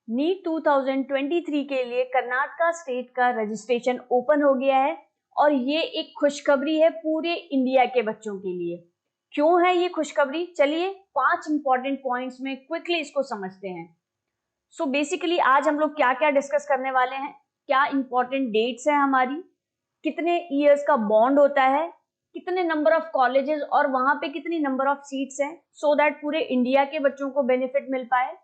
NEET 2023 के लिए Karnataka state का रजिस्ट्रेशन ओपन हो गया है और ये एक खुशखबरी है पूरे इंडिया के बच्चों के लिए। क्यों है ये खुशखबरी? चलिए 5 इंपॉर्टेंट पॉइंट्स में क्विकली इसको समझते हैं। सो बेसिकली आज हम लोग क्या क्या डिस्कस करने वाले हैं, क्या इंपॉर्टेंट डेट्स हैं हमारी, कितने ईयर्स का बॉन्ड होता है, कितने नंबर ऑफ कॉलेजेस और वहां पे कितनी नंबर ऑफ सीट्स हैं, सो दैट पूरे इंडिया के बच्चों को बेनिफिट मिल पाए।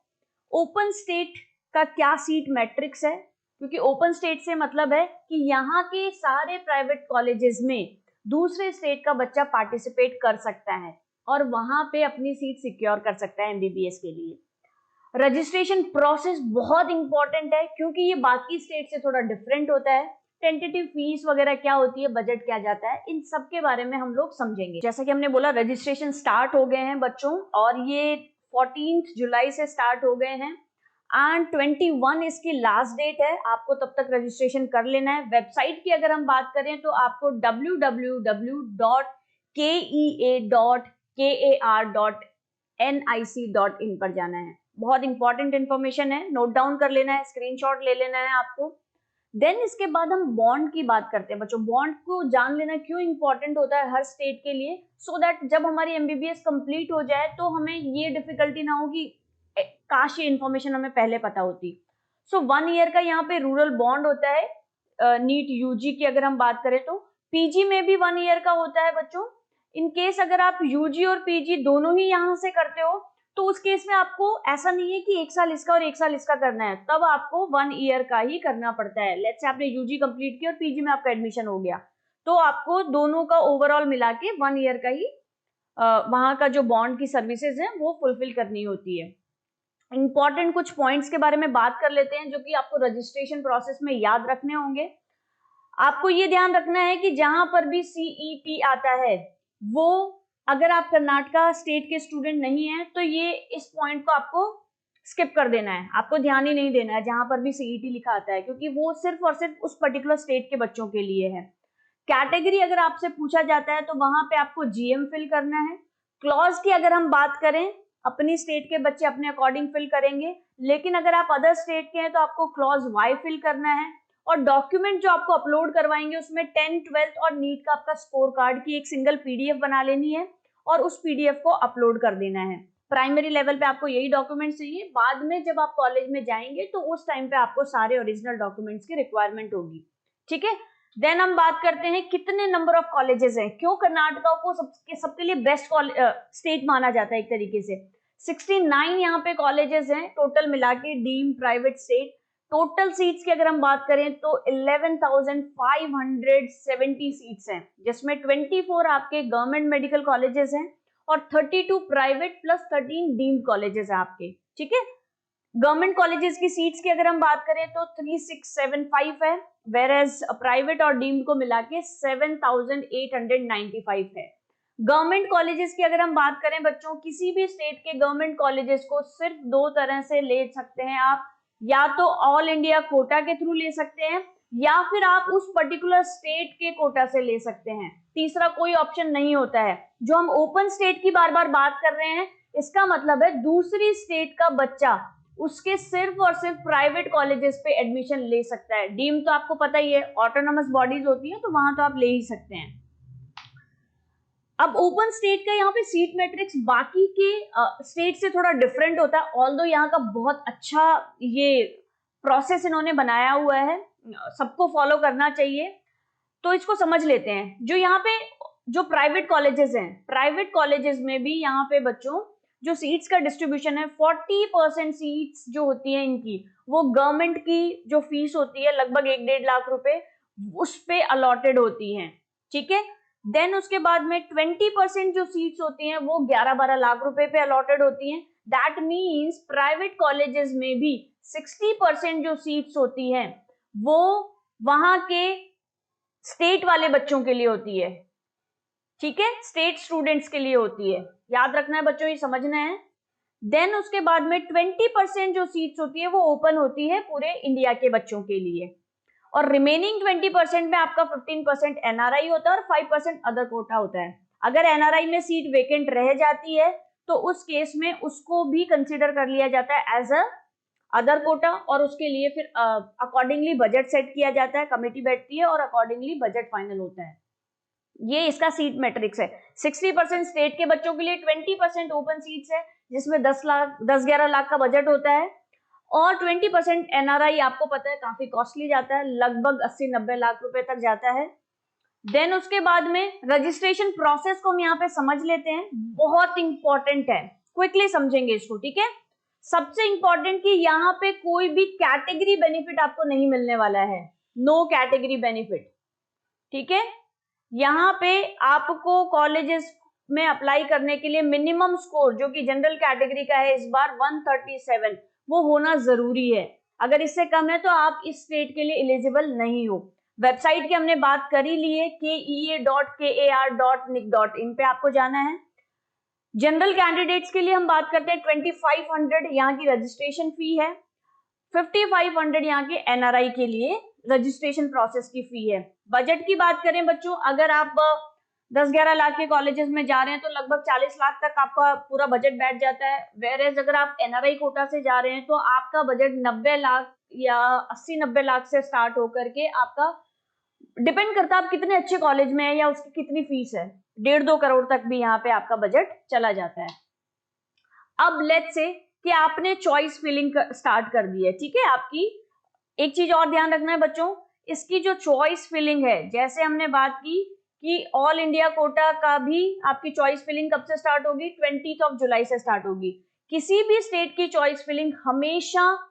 ओपन स्टेट का क्या सीट मैट्रिक्स है, क्योंकि ओपन स्टेट से मतलब है कि यहाँ के सारे प्राइवेट कॉलेजेस में दूसरे स्टेट का बच्चा पार्टिसिपेट कर सकता है और वहां पे अपनी सीट सिक्योर कर सकता है एमबीबीएस के लिए। रजिस्ट्रेशन प्रोसेस बहुत इंपॉर्टेंट है क्योंकि ये बाकी स्टेट से थोड़ा डिफरेंट होता है। टेंटेटिव फीस वगैरह क्या होती है, बजट क्या जाता है, इन सब के बारे में हम लोग समझेंगे। जैसा कि हमने बोला रजिस्ट्रेशन स्टार्ट हो गए हैं बच्चों, और ये 14 जुलाई से स्टार्ट हो गए हैं एंड 21 इसकी लास्ट डेट है। आपको तब तक रजिस्ट्रेशन कर लेना है। वेबसाइट की अगर हम बात करें तो आपको www.kea.kar.nic.in पर जाना है। बहुत इंपॉर्टेंट इंफॉर्मेशन है, नोट डाउन कर लेना है, स्क्रीनशॉट ले लेना है आपको। देन इसके बाद हम बॉन्ड की बात करते हैं बच्चों। बॉन्ड को जान लेना क्यों इंपॉर्टेंट होता है हर स्टेट के लिए, सो दैट जब हमारी एमबीबीएस कंप्लीट हो जाए तो हमें ये डिफिकल्टी ना हो कि काश ये इन्फॉर्मेशन हमें पहले पता होती। सो 1 ईयर का यहाँ पे रूरल बॉन्ड होता है। नीट यूजी की अगर हम बात करें तो पीजी में भी 1 ईयर का होता है बच्चों। इन केस अगर आप यूजी और पीजी दोनों ही यहाँ से करते हो तो उस केस में आपको ऐसा नहीं है कि 1 साल इसका और 1 साल इसका करना है, तब आपको 1 ईयर का ही करना पड़ता है। लेट्स से आपने यूजी कंप्लीट किया और पीजी में आपका एडमिशन हो गया, तो आपको दोनों का ओवरऑल मिला के 1 ईयर का ही वहां का जो बॉन्ड की सर्विसेज है वो फुलफिल करनी होती है। इंपॉर्टेंट कुछ पॉइंट्स के बारे में बात कर लेते हैं जो कि आपको रजिस्ट्रेशन प्रोसेस में याद रखने होंगे। आपको ये ध्यान रखना है कि जहां पर भी सीईटी आता है वो, अगर आप कर्नाटका स्टेट के स्टूडेंट नहीं है तो ये इस पॉइंट को आपको स्किप कर देना है, आपको ध्यान ही नहीं देना है जहां पर भी सीईटी लिखा आता है, क्योंकि वो सिर्फ और सिर्फ उस पर्टिकुलर स्टेट के बच्चों के लिए है। कैटेगरी अगर आपसे पूछा जाता है तो वहां पे आपको जीएम फिल करना है। क्लॉज की अगर हम बात करें, अपनी स्टेट के बच्चे अपने अकॉर्डिंग फिल करेंगे, लेकिन अगर आप अदर स्टेट के हैं तो आपको क्लॉज वाई फिल करना है। और डॉक्यूमेंट जो आपको अपलोड करवाएंगे उसमें 10th 12th और नीट का आपका स्कोर कार्ड की एक सिंगल पीडीएफ बना लेनी है और उस पीडीएफ को अपलोड कर देना है। प्राइमरी लेवल पे आपको यही डॉक्यूमेंट चाहिए, बाद में जब आप कॉलेज में जाएंगे तो उस टाइम पे आपको सारे ओरिजिनल डॉक्यूमेंट्स की रिक्वायरमेंट होगी। ठीक है, देन हम बात करते हैं कितने नंबर ऑफ कॉलेजेस हैं। क्यों कर्नाटका को सबके लिए बेस्ट स्टेट माना जाता है एक तरीके से। 69 यहाँ पे कॉलेजेस हैं टोटल मिला के, deemed private state. Total seats की अगर हम बात करें तो 11,570 सीट्स हैं, जिसमें 24 आपके गवर्नमेंट मेडिकल कॉलेजेस हैं और 32 प्राइवेट प्लस 13 डीम्ड कॉलेजेस हैं आपके। ठीक है, गवर्नमेंट कॉलेजेस की सीट्स की अगर हम बात करें तो 3675 है, वेर एज प्राइवेट और डीम्ड को मिला के 7895 है। गवर्नमेंट कॉलेजेस की अगर हम बात करें बच्चों, किसी भी स्टेट के गवर्नमेंट कॉलेजेस को सिर्फ 2 तरह से ले सकते हैं आप, या तो ऑल इंडिया कोटा के थ्रू ले सकते हैं या फिर आप उस पर्टिकुलर स्टेट के कोटा से ले सकते हैं। तीसरा कोई ऑप्शन नहीं होता है। जो हम ओपन स्टेट की बार बार बात कर रहे हैं, इसका मतलब है दूसरी स्टेट का बच्चा उसके सिर्फ और सिर्फ प्राइवेट कॉलेजेस पे एडमिशन ले सकता है। डीम तो आपको पता ही है, ऑटोनोमस बॉडीज होती है, तो वहां तो आप ले ही सकते हैं। अब ओपन स्टेट का यहाँ पे सीट मैट्रिक्स बाकी के स्टेट से थोड़ा डिफरेंट होता है, ऑल्दो यहाँ का बहुत अच्छा ये प्रोसेस इन्होंने बनाया हुआ है, सबको फॉलो करना चाहिए। तो इसको समझ लेते हैं। जो यहाँ पे जो प्राइवेट कॉलेजेस हैं, प्राइवेट कॉलेजेस में भी यहाँ पे बच्चों जो सीट्स का डिस्ट्रीब्यूशन है, 40% सीट्स जो होती है इनकी, वो गवर्नमेंट की जो फीस होती है लगभग 1-1.5 लाख रुपए, उस पे अलॉटेड होती हैं। ठीक है, देन उसके बाद में 20% जो सीट्स होती हैं वो 11-12 लाख रुपए पे अलॉटेड होती हैं। दैट मीन्स प्राइवेट कॉलेजेस में भी 60% जो सीट्स होती हैं वो वहां के स्टेट वाले बच्चों के लिए होती है। ठीक है, स्टेट स्टूडेंट्स के लिए होती है, याद रखना है बच्चों, ये समझना है। देन उसके बाद में 20% जो सीट्स होती है वो ओपन होती है पूरे इंडिया के बच्चों के लिए, और रिमेनिंग 20% में आपका 15% एनआरआई होता है और 5% अदर कोटा होता है। अगर एनआरआई में सीट वेकेंट रह जाती है तो उस केस में उसको भी कंसिडर कर लिया जाता है एज अ अदर कोटा, और उसके लिए फिर अकॉर्डिंगली बजट सेट किया जाता है, कमेटी बैठती है और अकॉर्डिंगली बजट फाइनल होता है। ये इसका सीट मैट्रिक्स है। 60% स्टेट के बच्चों के लिए, 20% ओपन सीट्स है जिसमें 10-11 लाख का बजट होता है, और 20% एनआरआई, आपको पता है काफी कॉस्टली जाता है, लगभग 80-90 लाख रुपए तक जाता है। देन उसके बाद में रजिस्ट्रेशन प्रोसेस को हम यहाँ पे समझ लेते हैं, बहुत इंपॉर्टेंट है, क्विकली समझेंगे इसको, ठीक है। सबसे इंपॉर्टेंट कि यहाँ पे कोई भी कैटेगरी बेनिफिट आपको नहीं मिलने वाला है, नो कैटेगरी बेनिफिट, ठीक है। यहाँ पे आपको कॉलेजेस में अप्लाई करने के लिए मिनिमम स्कोर जो कि जनरल कैटेगरी का है इस बार 137, वो होना जरूरी है। अगर इससे कम है तो आप इस स्टेट के लिए एलिजिबल नहीं हो। वेबसाइट की हमने बात कर ही ली है, kea.kar.nic.in पे आपको जाना है। जनरल कैंडिडेट्स के लिए हम बात करते हैं 2500 यहाँ की रजिस्ट्रेशन फी है, 5500 यहाँ के एनआरआई के लिए रजिस्ट्रेशन प्रोसेस की फी है। बजट की बात करें बच्चों, अगर आप 10-11 लाख के कॉलेजेस में जा रहे हैं तो लगभग 40 लाख तक आपका पूरा बजट बैठ जाता है। वेरेज अगर आप एनआरआई कोटा से जा रहे हैं तो आपका बजट 90 लाख या 80-90 लाख से स्टार्ट होकर के आपका डिपेंड करता है आप कितने अच्छे कॉलेज में है या उसकी कितनी फीस है, 1.5-2 करोड़ तक भी यहाँ पे आपका बजट चला जाता है। अब लेट्स से कि आपने चॉइस फिलिंग स्टार्ट कर दी है, ठीक है। आपकी एक चीज और ध्यान रखना है बच्चों, इसकी जो चॉइस फिलिंग है, जैसे हमने बात की कि ऑल इंडिया कोटा का भी आपकी चॉइस फिलिंग कब से स्टार्ट होगी, 20 जुलाई से स्टार्ट होगी। किसी भी स्टेट की चॉइस फिलिंग हमेशा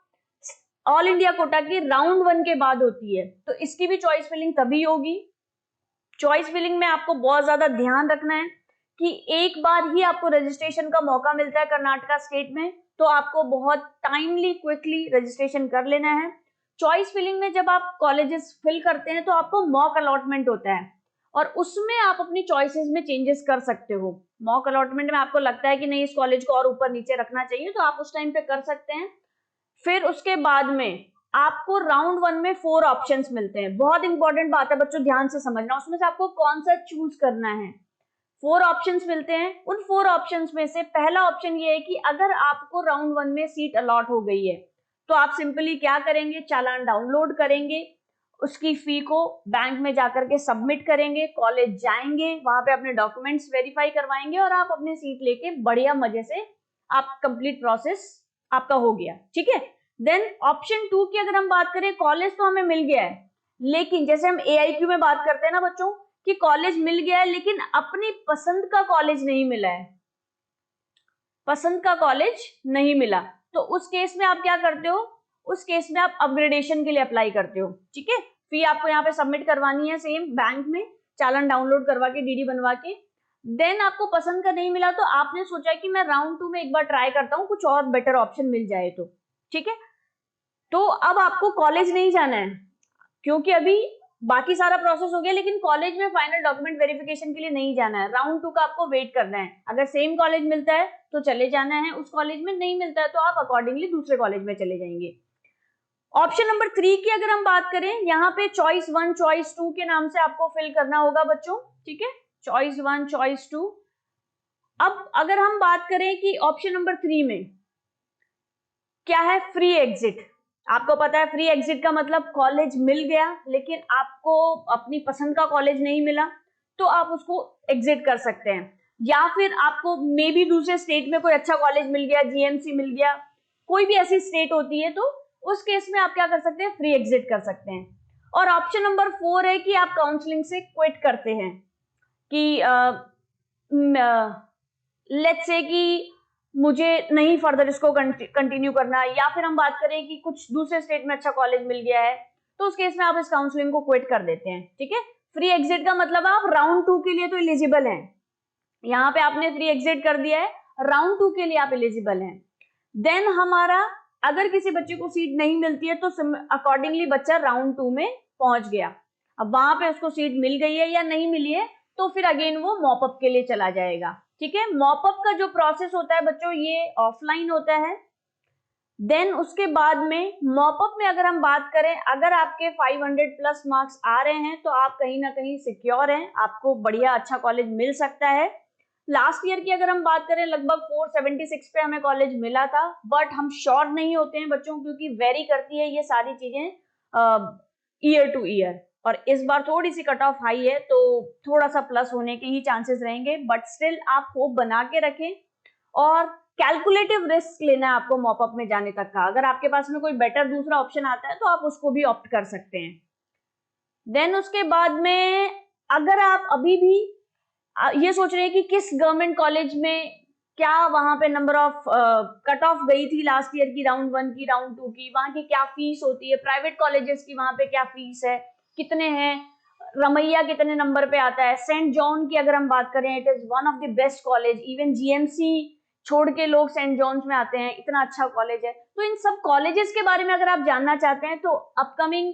ऑल इंडिया कोटा की राउंड 1 के बाद होती है, तो इसकी भी चॉइस फिलिंग तभी होगी। चॉइस फिलिंग में आपको बहुत ज्यादा ध्यान रखना है कि एक बार ही आपको रजिस्ट्रेशन का मौका मिलता है कर्नाटका स्टेट में, तो आपको बहुत टाइमली क्विकली रजिस्ट्रेशन कर लेना है। चॉइस फिलिंग में जब आप कॉलेजेस फिल करते हैं तो आपको मॉक अलॉटमेंट होता है और उसमें आप अपनी चॉइसेस में चेंजेस कर सकते हो। मॉक अलॉटमेंट में आपको लगता है कि नहीं इस कॉलेज को और ऊपर नीचे रखना चाहिए तो आप उस टाइम पे कर सकते हैं। फिर उसके बाद में आपको राउंड 1 में 4 ऑप्शंस मिलते हैं। बहुत इंपॉर्टेंट बात है बच्चों, ध्यान से समझना, उसमें से आपको कौन सा चूज करना है। 4 ऑप्शंस मिलते हैं, उन 4 ऑप्शंस में से पहला ऑप्शन ये है कि अगर आपको राउंड 1 में सीट अलॉट हो गई है तो आप सिंपली क्या करेंगे, चालान डाउनलोड करेंगे, उसकी फी को बैंक में जाकर के सबमिट करेंगे, कॉलेज जाएंगे, वहां पे अपने डॉक्यूमेंट्स वेरीफाई करवाएंगे और आप अपनी सीट लेके बढ़िया मजे से आप कंप्लीट प्रोसेस आपका हो गया, ठीक है। देन ऑप्शन 2 की अगर हम बात करें, कॉलेज तो हमें मिल गया है, लेकिन जैसे हम AIQ में बात करते हैं ना बच्चों कि कॉलेज मिल गया है लेकिन अपनी पसंद का कॉलेज नहीं मिला है, पसंद का कॉलेज नहीं मिला, तो उस केस में आप क्या करते हो, उस केस में आप अपग्रेडेशन के लिए अप्लाई करते हो, ठीक है। फी आपको यहाँ पे सबमिट करवानी है सेम बैंक में, चालान डाउनलोड करवा के, DD बनवा के। देन आपको पसंद का नहीं मिला तो आपने सोचा कि मैं राउंड 2 में एक बार ट्राई करता हूँ, कुछ और बेटर ऑप्शन मिल जाए तो, ठीक है। तो अब आपको कॉलेज नहीं जाना है क्योंकि अभी बाकी सारा प्रोसेस हो गया, लेकिन कॉलेज में फाइनल डॉक्यूमेंट वेरिफिकेशन के लिए नहीं जाना है। राउंड 2 का आपको वेट करना है। अगर सेम कॉलेज मिलता है तो चले जाना है उस कॉलेज में, नहीं मिलता है तो आप अकॉर्डिंगली दूसरे कॉलेज में चले जाएंगे। ऑप्शन नंबर 3 की अगर हम बात करें, यहाँ पे चॉइस 1 चॉइस 2 के नाम से आपको फिल करना होगा बच्चों, ठीक है, चॉइस 1 चॉइस 2। अब अगर हम बात करें कि ऑप्शन नंबर 3 में क्या है, फ्री एग्जिट। आपको पता है फ्री एग्जिट का मतलब कॉलेज मिल गया लेकिन आपको अपनी पसंद का कॉलेज नहीं मिला तो आप उसको एग्जिट कर सकते हैं, या फिर आपको मे बी दूसरे स्टेट में कोई अच्छा कॉलेज मिल गया, GMC मिल गया, कोई भी ऐसी स्टेट होती है, तो उस केस में आप क्या कर सकते हैं, फ्री एग्जिट कर सकते हैं। और ऑप्शन नंबर 4 है कि आप काउंसलिंग से क्विट करते हैं कि लेट्स से कि मुझे नहीं फर्दर इसको कंटिन्यू करना, या फिर हम बात करें कि कुछ दूसरे स्टेट में अच्छा कॉलेज मिल गया है तो उस केस में आप इस काउंसलिंग को क्विट कर देते हैं, ठीक है। फ्री एग्जिट का मतलब आप राउंड 2 के लिए तो एलिजिबल हैं, यहाँ पे आपने फ्री एग्जिट कर दिया है, राउंड 2 के लिए आप एलिजिबल हैं। देन हमारा अगर किसी बच्चे को सीट नहीं मिलती है तो अकॉर्डिंगली बच्चा राउंड 2 में पहुंच गया, अब वहां पे उसको सीट मिल गई है या नहीं मिली है तो फिर अगेन वो मॉपअप के लिए चला जाएगा, ठीक है। मॉपअप का जो प्रोसेस होता है बच्चों ये ऑफलाइन होता है। देन उसके बाद में मॉपअप में अगर हम बात करें, अगर आपके 500 प्लस मार्क्स आ रहे हैं तो आप कहीं ना कहीं सिक्योर हैं, आपको बढ़िया अच्छा कॉलेज मिल सकता है। लास्ट ईयर की अगर हम बात करें लगभग 476 पे हमें कॉलेज मिला था, बट हम श्योर नहीं होते हैं बच्चों, क्योंकि वेरी करती है ये सारी चीजें ईयर टू ईयर। और इस बार थोड़ी सी कट ऑफ हाई है तो थोड़ा सा प्लस होने के ही चांसेस रहेंगे, बट स्टिल आप होप बना के रखें और कैलकुलेटिव रिस्क लेना है आपको मॉपअप में जाने तक का। अगर आपके पास में कोई बेटर दूसरा ऑप्शन आता है तो आप उसको भी ऑप्ट कर सकते हैं। देन उसके बाद में अगर आप अभी भी ये सोच रहे हैं कि किस गवर्नमेंट कॉलेज में क्या वहां पे नंबर ऑफ कट ऑफ गई थी लास्ट ईयर की, राउंड 1 की, राउंड 2 की, वहां की क्या फीस होती है, प्राइवेट कॉलेजेस की वहां पे क्या फीस है, कितने हैं, रमैया कितने नंबर पे आता है, सेंट जॉन की अगर हम बात करें, it is one of the best college, even GMC छोड़ के लोग सेंट जॉन्स में आते हैं, इतना अच्छा कॉलेज है। तो इन सब कॉलेजेस के बारे में अगर आप जानना चाहते हैं तो अपकमिंग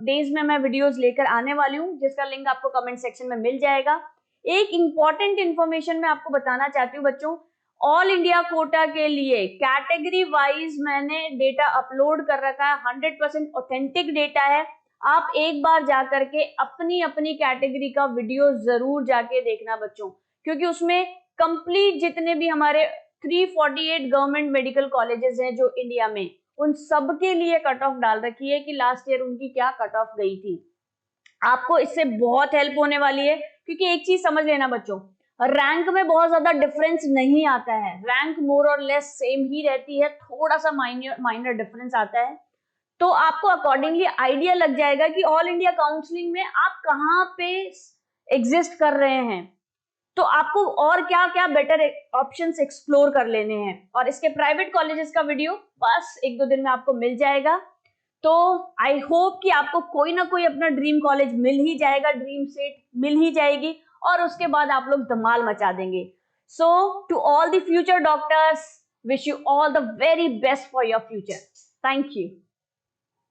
डेज में मैं वीडियोस लेकर आने वाली हूँ, जिसका लिंक आपको कमेंट सेक्शन में मिल जाएगा। एक इंपॉर्टेंट इंफॉर्मेशन मैं आपको बताना चाहती हूँ बच्चों, ऑल इंडिया कोटा के लिए कैटेगरी वाइज मैंने डेटा अपलोड कर रखा है, 100% ऑथेंटिक डेटा है। आप एक बार जाकर के अपनी अपनी कैटेगरी का वीडियो जरूर जाके देखना बच्चों, क्योंकि उसमें कंप्लीट जितने भी हमारे 348 गवर्नमेंट मेडिकल कॉलेजेस हैं जो इंडिया में, उन सब के लिए कट ऑफ डाल रखी है कि लास्ट ईयर उनकी क्या कट ऑफ गई थी। आपको इससे बहुत हेल्प होने वाली है, क्योंकि एक चीज समझ लेना बच्चों, रैंक में बहुत ज्यादा डिफरेंस नहीं आता है, रैंक मोर और लेस सेम ही रहती है, थोड़ा सा माइनर डिफरेंस आता है। तो आपको अकॉर्डिंगली आइडिया लग जाएगा कि ऑल इंडिया काउंसलिंग में आप कहाँ पे एग्जिस्ट कर रहे हैं, तो आपको और क्या क्या बेटर ऑप्शंस एक्सप्लोर कर लेने हैं। और इसके प्राइवेट कॉलेजेस का वीडियो बस 1-2 दिन में आपको मिल जाएगा। तो आई होप कि आपको कोई ना कोई अपना ड्रीम कॉलेज मिल ही जाएगा, ड्रीम सीट मिल ही जाएगी, और उसके बाद आप लोग धमाल मचा देंगे। So to all the future doctors, wish you all the very best for your future. Thank you.